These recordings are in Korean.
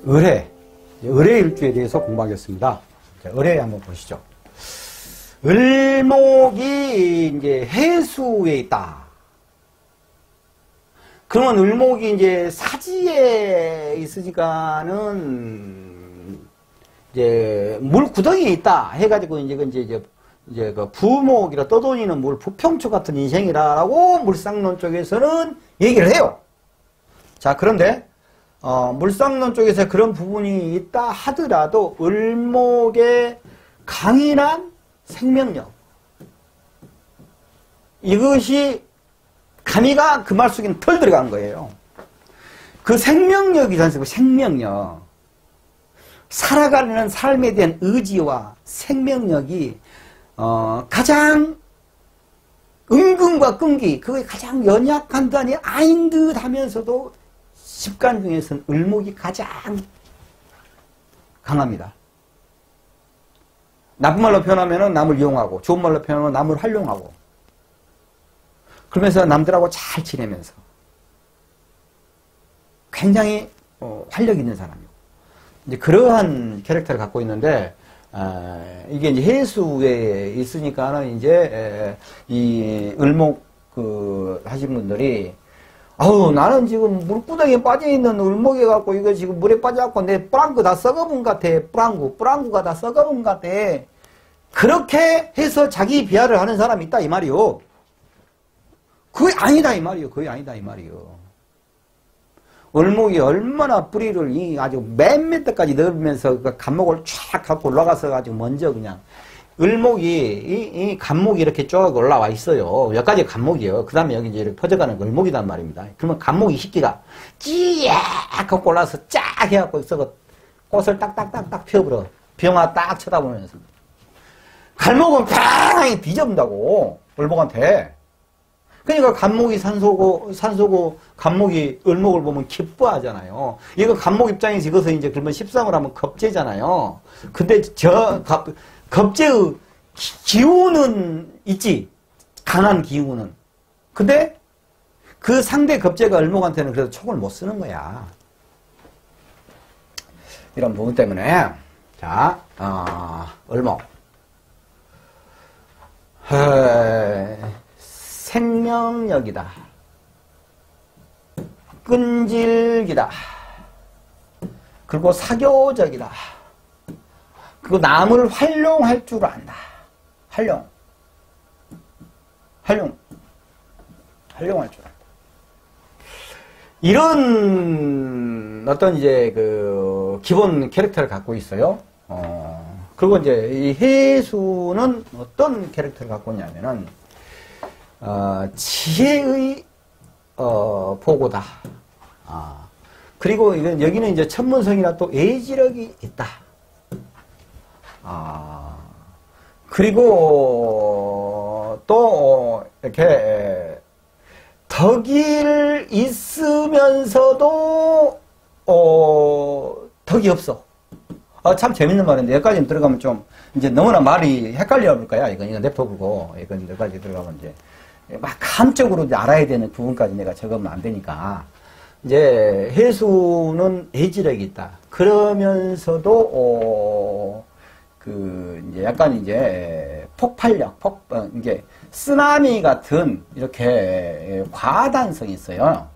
을해, 을해일주에 대해서 공부하겠습니다. 을해 한번 보시죠. 을목이 이제 해수에 있다. 그러면 을목이 이제 사지에 있으니까는 이제 물구덩이에 있다 해가지고 이제 그 부목이라 떠돌이는 물 부평초 같은 인생이라고 물상론 쪽에서는 얘기를 해요. 자, 그런데 물상론 쪽에서 그런 부분이 있다 하더라도 을목의 강인한 생명력, 이것이 가미가 그 말 속에는 덜 들어간 거예요. 그 생명력이지 않습니까? 생명력. 살아가는 삶에 대한 의지와 생명력이 가장 은근과 끈기, 그게 가장 연약한 단이 아닌 듯 하면서도 습관 중에서는 을목이 가장 강합니다. 나쁜 말로 표현하면 남을 이용하고, 좋은 말로 표현하면 남을 활용하고, 그러면서 남들하고 잘 지내면서 굉장히 활력 있는 사람이고, 이제 그러한 캐릭터를 갖고 있는데, 이게 이제 해수에 있으니까는 이제 이 을목 하신 분들이, 아우, 나는 지금 물구덩이에 빠져있는 을목에 갖고 이거 지금 물에 빠져갖고 내 뿌랑구 다 썩어본 것 같아. 뿌랑구가 다 썩어본 것 같아. 그렇게 해서 자기 비하를 하는 사람이 있다 이 말이요. 그게 아니다 이 말이요. 그게 아니다 이 말이요. 을목이 얼마나 뿌리를 아주 맨 밑에까지 넣으면서 그 간목을 쫙 갖고 올라가서 가지고 먼저 그냥 을목이 이 간목이 이렇게 쭉 올라와 있어요. 여기까지 간목이에요. 그 다음에 여기 이제 이렇게 퍼져가는 을목이란 말입니다. 그러면 간목이 새끼가 찌약 갖고 올라와서 쫙 해갖고 있어 꽃을 딱딱딱딱 피워버려. 병아 딱 쳐다보면서. 간목은 팡 뒤집는다고 을목한테. 그러니까 간목이 산소고 간목이 을목을 보면 기뻐하잖아요. 이거 간목 입장에서 이것을 이제 그러면 십상을 하면 겁재잖아요. 근데 겁재의 기운은 있지. 강한 기운은. 근데 그 상대 겁재가 을목한테는 그래도 촉을 못 쓰는 거야. 이런 부분 때문에 자, 을목. 생명력이다. 끈질기다. 그리고 사교적이다. 그리고 남을 활용할 줄 안다. 활용할 줄 안다. 이런 어떤 이제 그 기본 캐릭터를 갖고 있어요. 그리고 이제 이 해수는 어떤 캐릭터를 갖고 있냐면은 지혜의 보고다. 그리고 이건 여기는 이제 천문성이라 또 애지력이 있다. 그리고 또 이렇게 덕이 있으면서도 덕이 없어. 참 재밌는 말인데 여기까지 들어가면 좀 이제 너무나 말이 헷갈려 볼 거야. 이건 냅둬보고 이건 여기까지 들어가면 이제 막 감적으로 이제 알아야 되는 부분까지 내가 적으면 안 되니까. 이제 해수는 애지력이 있다. 그러면서도 이제 약간 이제 폭발력, 이게 쓰나미 같은 이렇게 과단성이 있어요.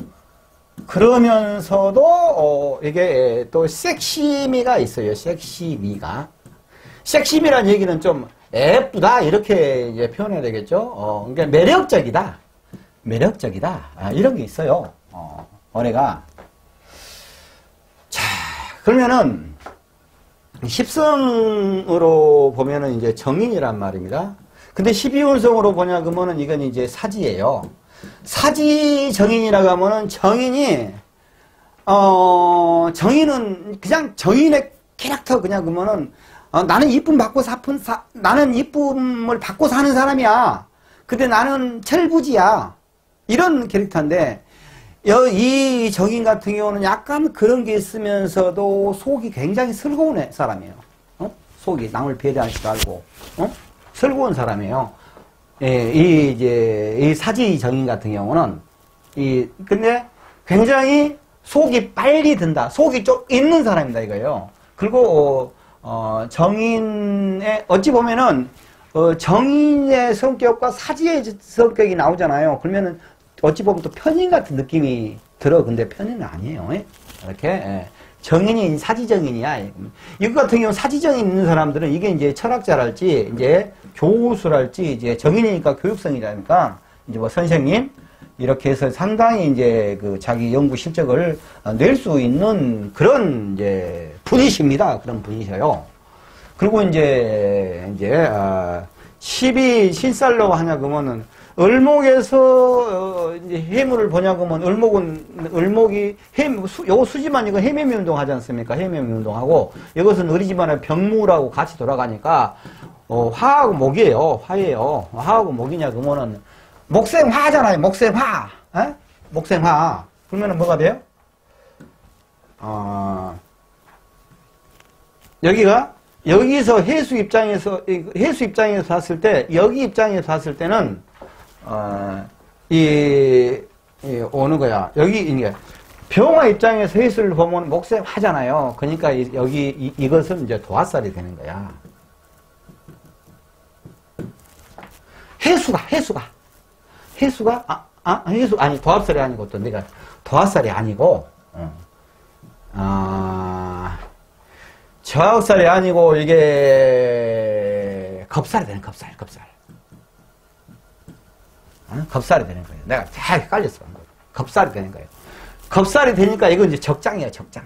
그러면서도 이게 또 섹시미가 있어요. 섹시미가. 섹시미란 얘기는 좀 예쁘다 이렇게 이제 표현해야 되겠죠. 그러니까 매력적이다. 이런 게 있어요. 어뢰가. 자, 그러면은 십성으로 보면은 이제 정인이란 말입니다. 근데 12운성으로 보냐 그러면은 이건 이제 사지예요. 사지 정인이라고 하면은 정인은 그냥 정인의 캐릭터 그냥 그러면은 나는 나는 이쁨을 받고 사는 사람이야. 근데 나는 철부지야. 이런 캐릭터인데 이 정인 같은 경우는 약간 그런 게 있으면서도 속이 굉장히 슬거운 사람이에요. 속이 남을 배려하지도 않고 슬거운 사람이에요. 예, 이 사지 정인 같은 경우는 근데 굉장히 속이 빨리 든다. 속이 좀 있는 사람이다 이거예요. 그리고 정인의 어찌 보면은 정인의 성격과 사지의 성격이 나오잖아요. 그러면은 어찌 보면 또 편인 같은 느낌이 들어. 근데 편인은 아니에요. 이렇게 정인이 사지정인이야. 이거 같은 경우 사지정인 있는 사람들은 이게 이제 철학자랄지 이제 교수랄지 이제 정인이니까 교육성이라니까 이제 뭐 선생님 이렇게 해서 상당히 이제 그 자기 연구 실적을 낼 수 있는 그런 이제 분이십니다. 그런 분이셔요. 그리고 이제 12 신살로 하냐 그러면은 을목에서 이제 해물을 보냐 그러면 을목이 요거 수지만 이거 해매미 운동 하지 않습니까? 해매미 운동하고 이것은 을이지만 병무라고 같이 돌아가니까 화하고 목이에요. 화예요. 화하고 목이냐 그러면은 목생화잖아요. 목생화. 에? 목생화. 그러면은 뭐가 돼요? 여기서 해수 입장에서 봤을 때, 여기 입장에서 봤을 때는, 어느 거야. 여기, 이게, 병화 입장에서 해수를 보면 목생화잖아요. 그러니까 이것은 이제 도화살이 되는 거야. 해수가. 아니, 도합살이 아니고, 또 내가, 도합살이 아니고, 저항살이 아니고, 이게, 겁살이 되는, 겁살. 겁살이 되는 거예요. 내가 다 헷갈렸어. 겁살이 되는 거예요. 겁살이 되니까 이건 이제 적장이에요. 적장.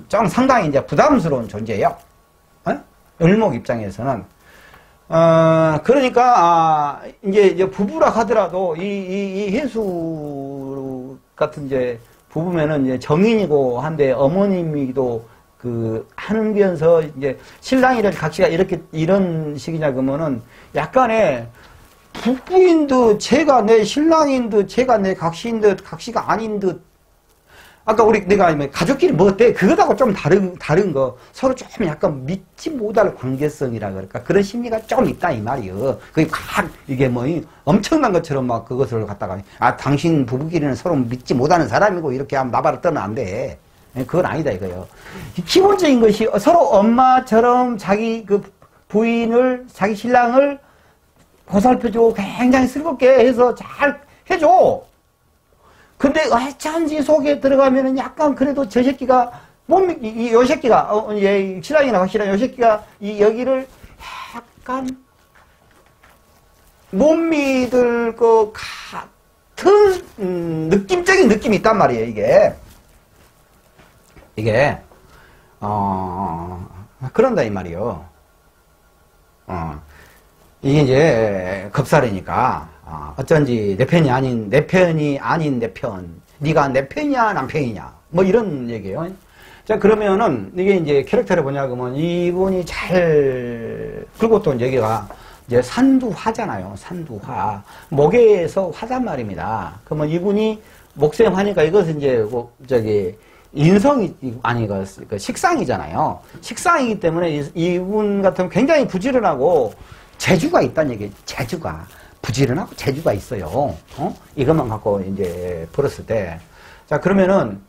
좀 상당히 이제 부담스러운 존재예요. 을목 입장에서는. 그러니까, 이제 부부라 하더라도, 이 해수 같은 이제 부부면은 이제 정인이고 한데 어머님이도 하면서 이제 신랑이랑 각시가 이런 식이냐 그러면은 약간의 부부인 듯, 제가 내 신랑인 듯, 제가 내 각시인 듯, 각시가 아닌 듯. 아까 내가 가족끼리 뭐 어때? 그거하고 좀 다른 거. 서로 좀 약간 믿지 못할 관계성이라 그럴까. 그런 심리가 좀 있다, 이 말이요. 그게 이게 엄청난 것처럼 막 그것을 갖다가, 당신 부부끼리는 서로 믿지 못하는 사람이고, 이렇게 하면 나발을 떠는 안 돼. 그건 아니다, 이거요. 기본적인 것이 서로 엄마처럼 자기 자기 신랑을 보살펴주고 굉장히 즐겁게 해서 잘 해줘. 근데 어쩐지 속에 들어가면은 약간 그래도 저 새끼가 요 새끼가 신랑이나 확실한 요 새끼가 여기를 약간 못 믿을 것 같은 느낌적인 느낌이 있단 말이에요. 이게 그런다 이 말이요. 이게 이제 겁살이니까 어쩐지 내 편이 아닌 내 편. 네가 내 편이야 남편이냐 뭐 이런 얘기예요. 자 그러면은 이게 이제 캐릭터를 보냐 그러면 이분이 그리고 또 여기가 이제 산두화잖아요. 산두화 목에서 화단 말입니다. 그러면 이분이 목생화니까 이것은 이제 인성이 아니 식상이잖아요. 식상이기 때문에 이분 같으면 굉장히 부지런하고 재주가 있다는 얘기. 재주가 부지런하고 재주가 있어요. 이것만 갖고 이제 벌었을 때. 자, 그러면은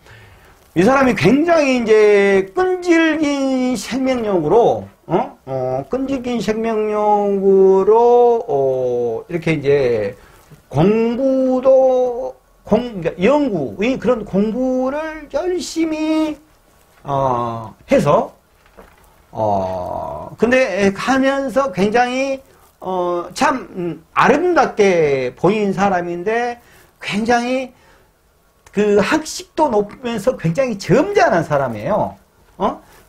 이 사람이 굉장히 이제 끈질긴 생명력으로, 이렇게 이제 연구의 그런 공부를 열심히, 해서, 근데 하면서 굉장히 참 아름답게 보인 사람인데 굉장히 학식도 높으면서 굉장히 점잖은 사람이에요.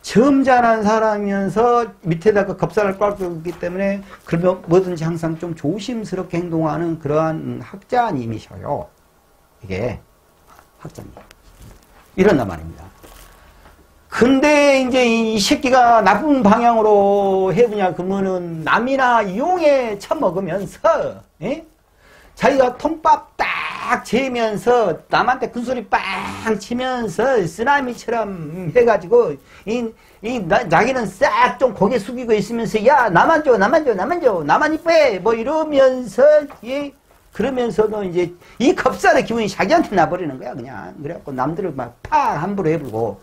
점잖은 사람이면서 밑에다가 겁살을 깔고 있기 때문에 그러면 뭐든지 항상 좀 조심스럽게 행동하는 그러한 학자님이셔요. 이게 학자님. 이런단 말입니다. 근데 이제 이 새끼가 나쁜 방향으로 해보냐 그러면은 남이나 이용해 처먹으면서 자기가 통밥 딱 재면서 남한테 큰소리 빵 치면서 쓰나미처럼 해가지고 자기는 싹 좀 고개 숙이고 있으면서 야 나만 줘 나만 이뻐해 뭐 이러면서 그러면서도 이제 이 겁살의 기분이 자기한테 나버리는 거야, 그냥. 그래갖고 남들을 막 팍 함부로 해불고.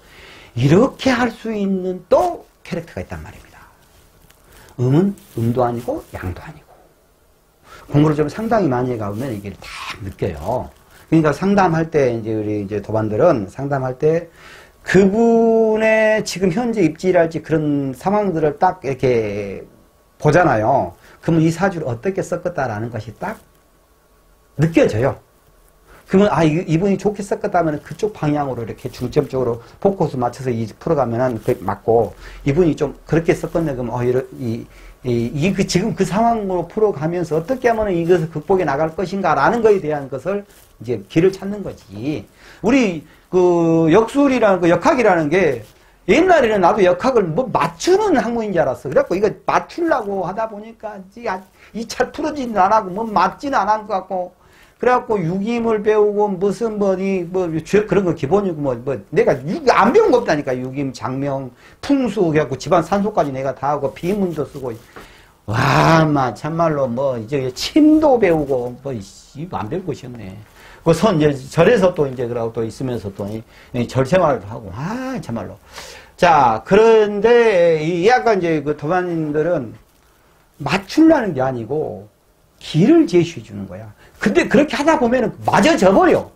이렇게 할 수 있는 또 캐릭터가 있단 말입니다. 음은 음도 아니고 양도 아니고. 공부를 좀 상당히 많이 해가보면 이게 다 느껴요. 그러니까 상담할 때 이제 우리 이제 도반들은 상담할 때 그분의 지금 현재 입지랄지 그런 상황들을 딱 이렇게 보잖아요. 그러면 이 사주를 어떻게 섞었다라는 것이 딱 느껴져요. 그러면 아 이분이 좋게 섞었다면 그쪽 방향으로 이렇게 중점적으로 포커스 맞춰서 풀어가면은 맞고 이분이 좀 그렇게 섞었네 그러면 지금 그 상황으로 풀어가면서 어떻게 하면 이것을 극복해 나갈 것인가라는 것에 대한 것을 이제 길을 찾는 거지. 우리 그 역술이라는 그 역학이라는 게 옛날에는 나도 역학을 뭐 맞추는 학문인 줄 알았어. 그래갖고 이거 맞추려고 하다 보니까 이 잘 풀어지는 안 하고 뭐 맞지는 안 한 것 같고 그래갖고 육임을 배우고 무슨 그런 거 기본이고 내가 안 배운 거 없다니까. 육임, 장명, 풍수 그래갖고 집안 산소까지 내가 다 하고 비문도 쓰고 와 참말로 이제 침도 배우고 안 배울 것이었네. 그 이제 절에서 또 이제 그러고 또 있으면서 또 절 생활도 하고 참말로. 자 그런데 약간 이제 그 도반님들은 맞추려는 게 아니고 길을 제시해 주는 거야. 근데 그렇게 하다 보면은 맞아져 버려.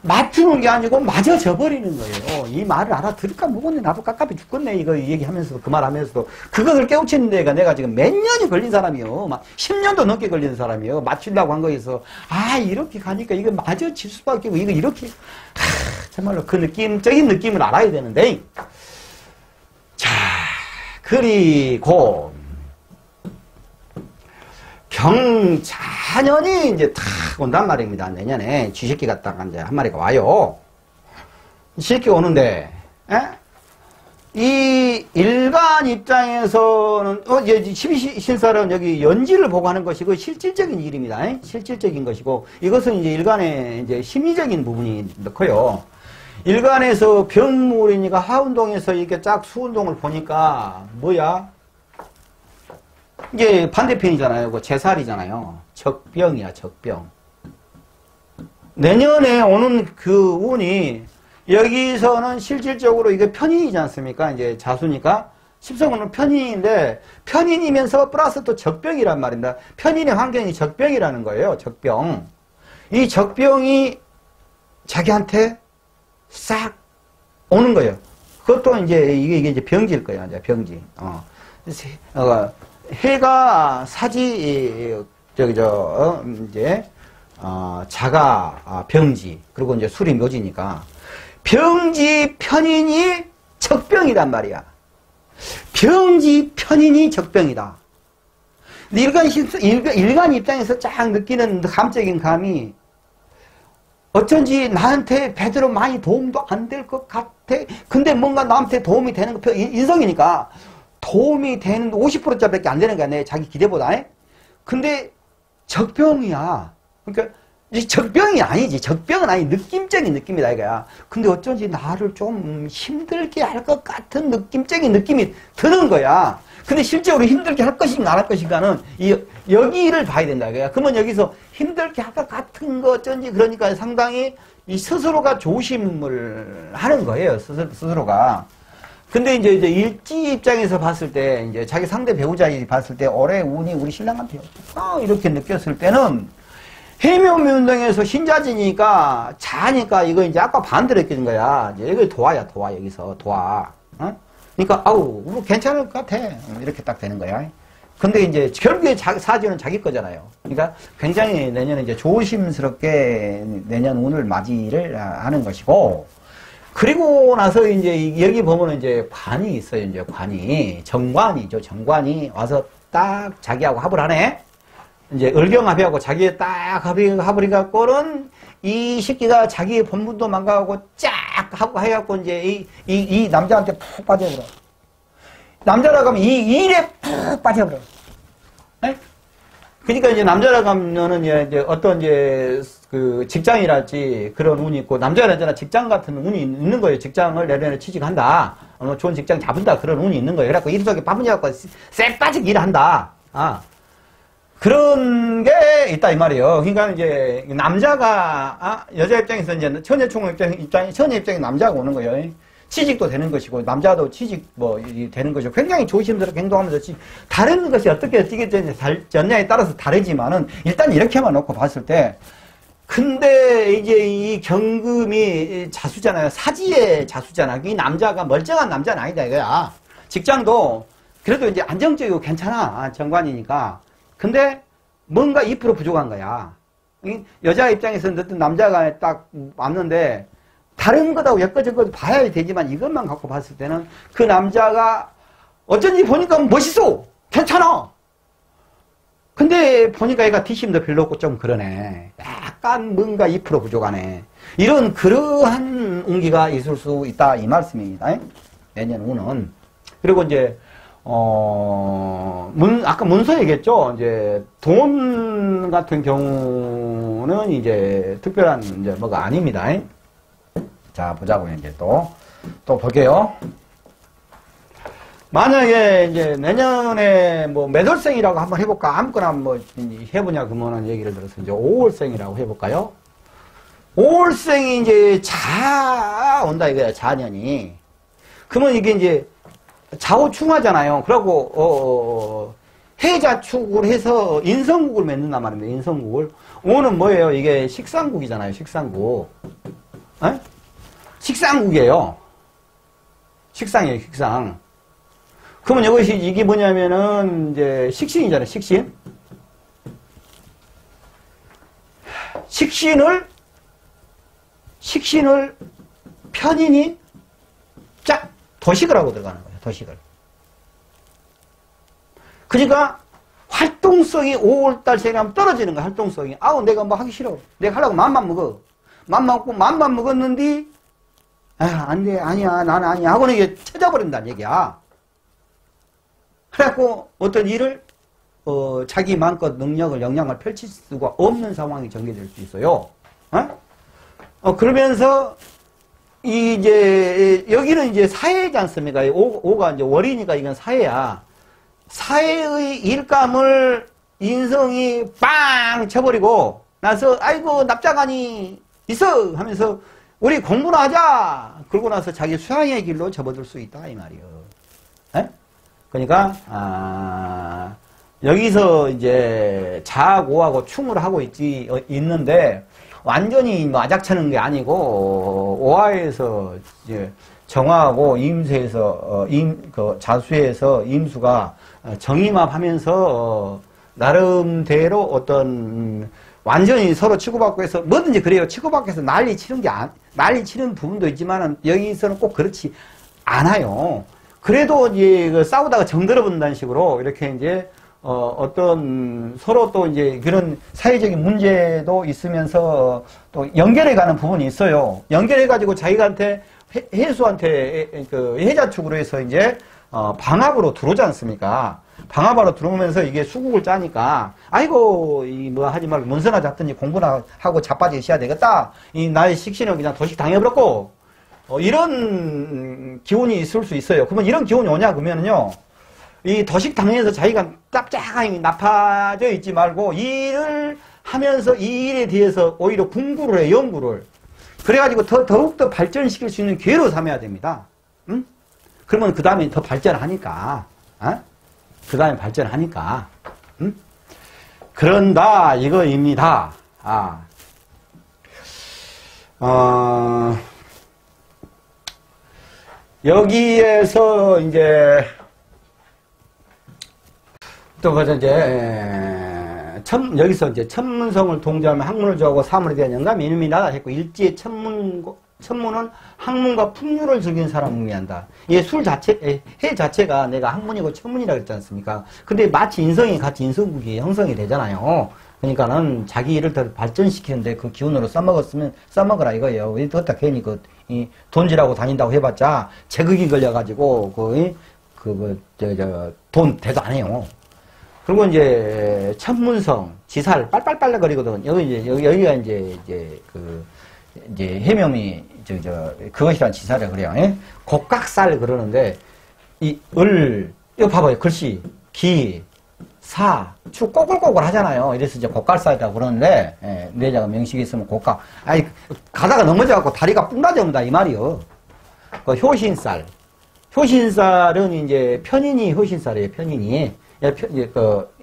맞추는 게 아니고 맞아져 버리는 거예요. 이 말을 알아들을까 모르겠네. 나도 깝깝해 죽겠네. 이거 얘기하면서도 그 말 하면서도 그것을 깨우치는 데가 내가 지금 몇 년이 걸린 사람이요. 막 10년도 넘게 걸리는 사람이요. 맞추려고 한 거에서 이렇게 가니까 이거 맞아질 수밖에 없고 이거 이렇게 정말로 그 느낌적인 느낌을 알아야 되는데 자 그리고 경자년이 이제 탁 온단 말입니다. 내년에 쥐새끼가 딱 이제 한 마리가 와요. 쥐새끼 오는데, 이 일간 입장에서는, 이제 12신살은 여기 연지를 보고 하는 것이고, 실질적인 일입니다. 실질적인 것이고, 이것은 이제 일간의 이제 심리적인 부분이 넣고요. 일간에서 병물이니까 하운동에서 이렇게 쫙 수운동을 보니까, 뭐야? 이게 반대편이잖아요. 그 제살이잖아요. 적병이야, 적병. 내년에 오는 그 운이 여기서는 실질적으로 이게 편인이지 않습니까? 이제 자수니까. 십성운은 편인인데 편인이면서 플러스 또 적병이란 말입니다. 편인의 환경이 적병이라는 거예요. 적병. 이 적병이 자기한테 싹 오는 거예요. 그것도 이제 이게 이제 병지일 거예요. 이제 병지. 해가 사지 이제 자가 병지 그리고 이제 술이 묘지니까 병지 편인이 적병이란 말이야. 병지 편인이 적병이다. 일간 입장에서 쫙 느끼는 감적인 감이 어쩐지 나한테 제대로 많이 도움도 안 될 것 같아. 근데 뭔가 나한테 도움이 되는 거 인성이니까 도움이 되는 50%짜리밖에 안 되는 거야. 내 자기 기대보다. 근데 적병이야. 그러니까 적병이 아니지. 적병은 아니 느낌적인 느낌이다 이거야. 근데 어쩐지 나를 좀 힘들게 할 것 같은 느낌적인 느낌이 드는 거야. 근데 실제로 힘들게 할 것인가 안 할 것인가는 여기를 봐야 된다 이거야. 그러면 여기서 힘들게 할 것 같은 거 어쩐지 그러니까 상당히 이 스스로가 조심을 하는 거예요. 스스로가. 근데 이제 일지 입장에서 봤을 때, 이제 자기 상대 배우자이 봤을 때, 올해 운이 우리 신랑한테 이렇게 느꼈을 때는, 해묘운동에서 신자지니까, 자니까, 이거 이제 아까 반대로 느껴진 거야. 이제 이거 도와야, 여기서, 도와. 그러니까, 뭐 괜찮을 것 같아. 이렇게 딱 되는 거야. 근데 이제, 결국에 사주는 자기 거잖아요. 그러니까, 굉장히 내년에 이제 조심스럽게 내년 운을 맞이를 하는 것이고, 그리고 나서 이제 여기 보면 이제 관이 있어요. 이제 관이 정관이죠. 정관이 와서 딱 자기하고 합을 하네. 이제 을경합의하고 자기 딱 합을 해갖고는 이 새끼가 자기의 본분도 망가하고 쫙 하고 해갖고 이제 이 남자한테 푹 빠져버려. 남자라고 하면 이 일에 푹 빠져버려. 네? 그러니까 이제 남자라고 하면은 이제 어떤 이제 그 직장이랄지 그런 운이 있고 남자나 여자나 직장 같은 운이 있는 거예요. 직장을 내년에 취직한다. 좋은 직장 잡은다. 그런 운이 있는 거예요. 그래갖고 일 속에 바쁘냐고 쎄 빠지게 일한다. 그런 게 있다 이 말이에요. 그러니까 이제 남자가 여자 입장에서 이제 처녀 입장에 남자가 오는 거예요. 취직도 되는 것이고 남자도 취직 되는 것이고 굉장히 조심스럽게 행동하면서 다른 것이 어떻게 되느냐에 따라서 다르지만은 일단 이렇게만 놓고 봤을 때 근데 이제 이 경금이 자수잖아요. 사지의 자수잖아. 이 남자가 멀쩡한 남자는 아니다 이거야. 직장도 그래도 이제 안정적이고 괜찮아. 정관이니까. 근데 뭔가 2% 부족한 거야. 여자 입장에서는 어떤 남자가 딱 왔는데 다른 것하고 엮어져서 봐야 되지만 이것만 갖고 봤을 때는 그 남자가 어쩐지 보니까 멋있어. 괜찮아. 근데 보니까 얘가 뒷심도 별로 없고 좀 그러네. 약간 뭔가 2% 부족하네. 그러한 운기가 있을 수 있다 이 말씀입니다. 내년 운은. 그리고 이제 아까 문서 얘기했죠. 이제 돈 같은 경우는 이제 특별한 이제 뭐가 아닙니다. 자, 보자고요. 이제 또 볼게요. 만약에 이제 내년에 뭐 매돌생이라고 한번 해볼까? 아무거나 뭐 해보냐 그러면은 얘기를 들어서 이제 5월생이라고 해볼까요? 5월생이 이제 온다 이거야. 자년이. 그러면 이게 이제 좌우충하잖아요. 그러고 해자축을 해서 인성국을 맺는단 말입니다. 인성국을. 5는 뭐예요? 이게 식상국이잖아요. 식상국. 에? 식상국이에요. 식상이에요. 식상. 그러면 이게 뭐냐면은 이제 식신이잖아요. 식신. 식신을 편인이 도식을 하고 들어가는 거예요. 도식을. 그러니까 활동성이 5월달생이 하면 떨어지는 거야. 활동성이. 내가 뭐 하기 싫어. 내가 하려고 맘만 먹어. 맘만 먹었는데 안 돼. 아니야. 나는 아니야. 하고는 이게 찾아버린다는 얘기야. 그래갖고 어떤 일을 자기 마음껏 능력을 역량을 펼칠 수가 없는 상황이 전개될 수 있어요. 그러면서 이제 여기는 이제 사회지 않습니까? 5가 이제 월이니까 이건 사회야. 사회의 일감을 인성이 빵 쳐버리고 나서 아이고 납작하니 있어 하면서 우리 공부나 하자. 그러고 나서 자기 수양의 길로 접어들 수 있다 이 말이에요. 그러니까 여기서 이제 자하고하고 충을 하고 있는데 완전히 뭐 아작쳐는 게 아니고 오화에서 이제 정화하고 임수에서 자수에서 임수가 정임합하면서 나름대로 어떤 완전히 서로 치고받고 해서 뭐든지 그래요. 치고받고 해서 난리 치는 부분도 있지만은 여기서는 꼭 그렇지 않아요. 그래도 이제 싸우다가 정들어 본다는 식으로 이렇게 이제 어떤 서로 또 이제 그런 사회적인 문제도 있으면서 또 연결해 가는 부분이 있어요. 연결해 가지고 자기한테 해수한테 해자축으로 해서 이제 방합으로 들어오지 않습니까? 방합으로 들어오면서 이게 수국을 짜니까 아이고 뭐 하지 말고 문서나 잡든지 공부나 하고 자빠져 있어야 되겠다. 나의 식신을 그냥 도식 당해버렸고 이런 기운이 있을 수 있어요. 그러면 이런 기운이 오냐 그러면은요. 이 도식 당해서 자기가 짭짤하게 나빠져 있지 말고 일을 하면서 이 일에 대해서 오히려 공부를 해, 연구를. 그래가지고 더욱더 발전시킬 수 있는 기회로 삼아야 됩니다. 응? 그러면 그 다음에 더 발전하니까. 그 다음에 발전하니까. 응? 그런다, 이거입니다. 여기에서 이제 또 그래서 이제 여기서 이제 천문성을 동조하면 학문을 좋아하고 사물에 대한 영감이 이놈이 나다 했고 일지의 천문은 학문과 풍류를 즐기는 사람을 의미한다. 이게 해 자체가 내가 학문이고 천문이라고 했지 않습니까? 근데 마치 인성이 같이 인성국이 형성이 되잖아요. 그러니까는 자기 일을 더 발전시키는데 그 기운으로 써먹으라 이거예요. 왜 더 괜히 돈질하고 다닌다고 해봤자 제극이 걸려가지고 돈 대도 안 해요. 그리고 이제 천문성 지살 빨빨빨빨 거리거든. 여기가 이제 해명이 그것이란 지살을 그래요. 곡각살 그러는데 이거 봐봐요. 글씨 기 축 꼬글꼬글 하잖아요. 이래서 이제 고깔살이라고 그러는데, 예, 내자가 명식이 있으면 고깔. 아니, 가다가 넘어져갖고 다리가 뿡 나져온다, 이 말이요. 그 효신살. 효신살은 이제 편인이 효신살이에요, 편인이.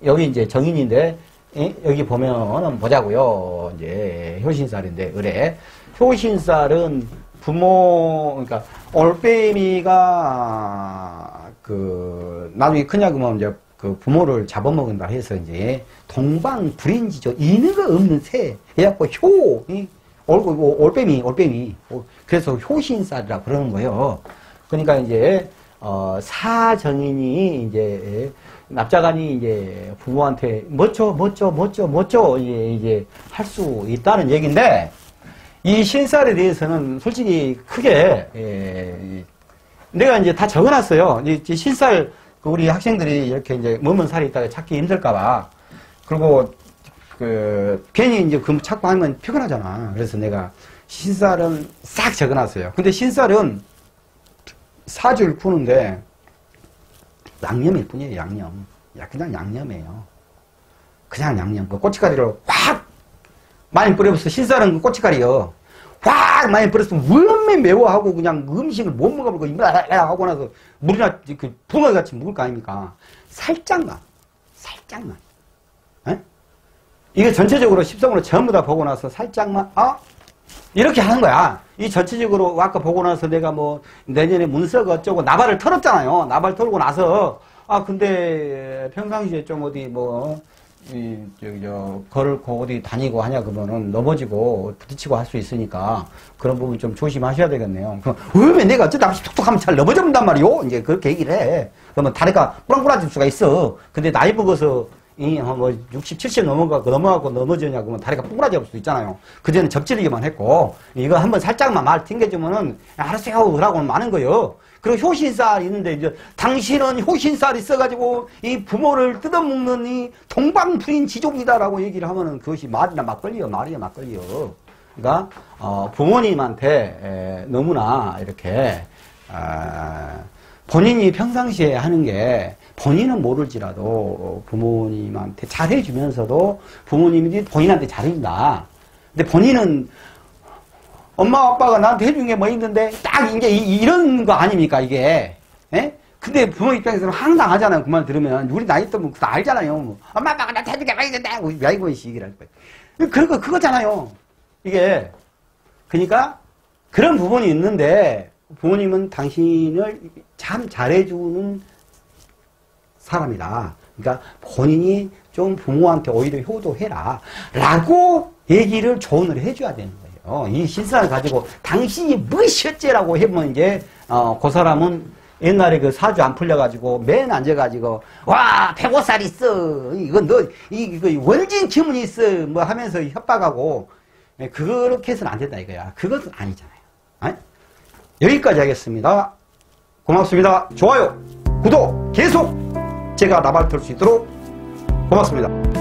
여기 이제 정인인데, 예? 여기 보면은 보자고요. 이제 효신살인데, 의뢰. 효신살은 부모, 그러니까 올빼미가 나중에 크냐그면 이제 그 부모를 잡아먹은다 해서 이제 동방불인지죠. 인의가 없는 새. 그래갖고 올빼미. 그래서 효신살이라고 그러는 거예요. 그러니까 이제, 사정인이 이제, 납작아니 이제 부모한테 멋져 이제 할 수 있다는 얘기인데, 이 신살에 대해서는 솔직히 크게, 내가 이제 다 적어놨어요. 이 신살, 우리 학생들이 이렇게 이제 머문 살이 있다가 찾기 힘들까봐. 그리고, 괜히 이제 그 찾고 하면 피곤하잖아. 그래서 내가 신살은 싹 적어놨어요. 근데 신살은 사줄 푸는데, 양념일 뿐이에요, 양념. 그냥 양념이에요. 그냥 양념. 그 고춧가루를 확 많이 뿌려서 신살은 그 고춧가루요. 확 많이 뿌려서 워매 매워하고 그냥 음식을 못 먹어버리고 이마야 하고 나서 물이나 그 붕어같이 먹을 거 아닙니까? 살짝만. 에? 이게 전체적으로 십성으로 전부 다 보고 나서 살짝만, 이렇게 하는 거야. 이 전체적으로 아까 보고 나서 내가 뭐 내년에 문서가 어쩌고 나발을 털었잖아요. 나발 털고 나서 근데 평상시에 좀 어디 뭐 걸고 어디 다니고 하냐 그러면은 넘어지고 부딪히고 할 수 있으니까 그런 부분 좀 조심하셔야 되겠네요. 왜 내가 어쩌다 톡톡 하면 잘 넘어진단 말이요? 이제 그렇게 얘기를 해. 그러면 다리가 부랑부랑질 수가 있어. 근데 나이 먹어서 뭐 60, 70 넘어가고 넘어지냐 그러면 다리가 뽀그라질 수도 있잖아요. 그전에 접질리기만 했고 이거 한번 살짝만 말 튕겨주면은 알았어요 그러고 마는 거예요. 그리고 효신살 있는데 이제 당신은 효신살 있어가지고 이 부모를 뜯어먹는 이 동방불인 지족이다라고 얘기를 하면은 그것이 말이야 막걸리요. 그러니까 부모님한테 너무나 이렇게 본인이 평상시에 하는 게 본인은 모를지라도 부모님한테 잘해주면서도 부모님이 본인한테 잘해준다. 근데 본인은 엄마 아빠가 나한테 해준 게 뭐 있는데 딱 이제 이런 거 아닙니까 이게? 예? 근데 부모 입장에서는 황당하잖아요. 그 말 들으면 우리 나이 때면 그거 알잖아요. 뭐. 엄마 아빠가 나한테 해준 게 뭐 있는데 야이고 이 얘기를 할 거예요. 그거잖아요. 이게 그러니까 그런 부분이 있는데 부모님은 당신을 참 잘해주는 사람이다. 그러니까 본인이 좀 부모한테 오히려 효도해라 라고 얘기를 조언을 해줘야 되는 거예요. 이 신사를 가지고 당신이 무엇이었지라고 하면 이제 그 사람은 옛날에 그 사주 안 풀려가지고 맨 앉아가지고 와 105살 있어 이건 너 이거 원진 기운이 있어 뭐 하면서 협박하고 그렇게 해서는 안 된다 이거야. 그것은 아니잖아요. 여기까지 하겠습니다. 고맙습니다. 좋아요 구독 계속 제가 나발 털 수 있도록 고맙습니다.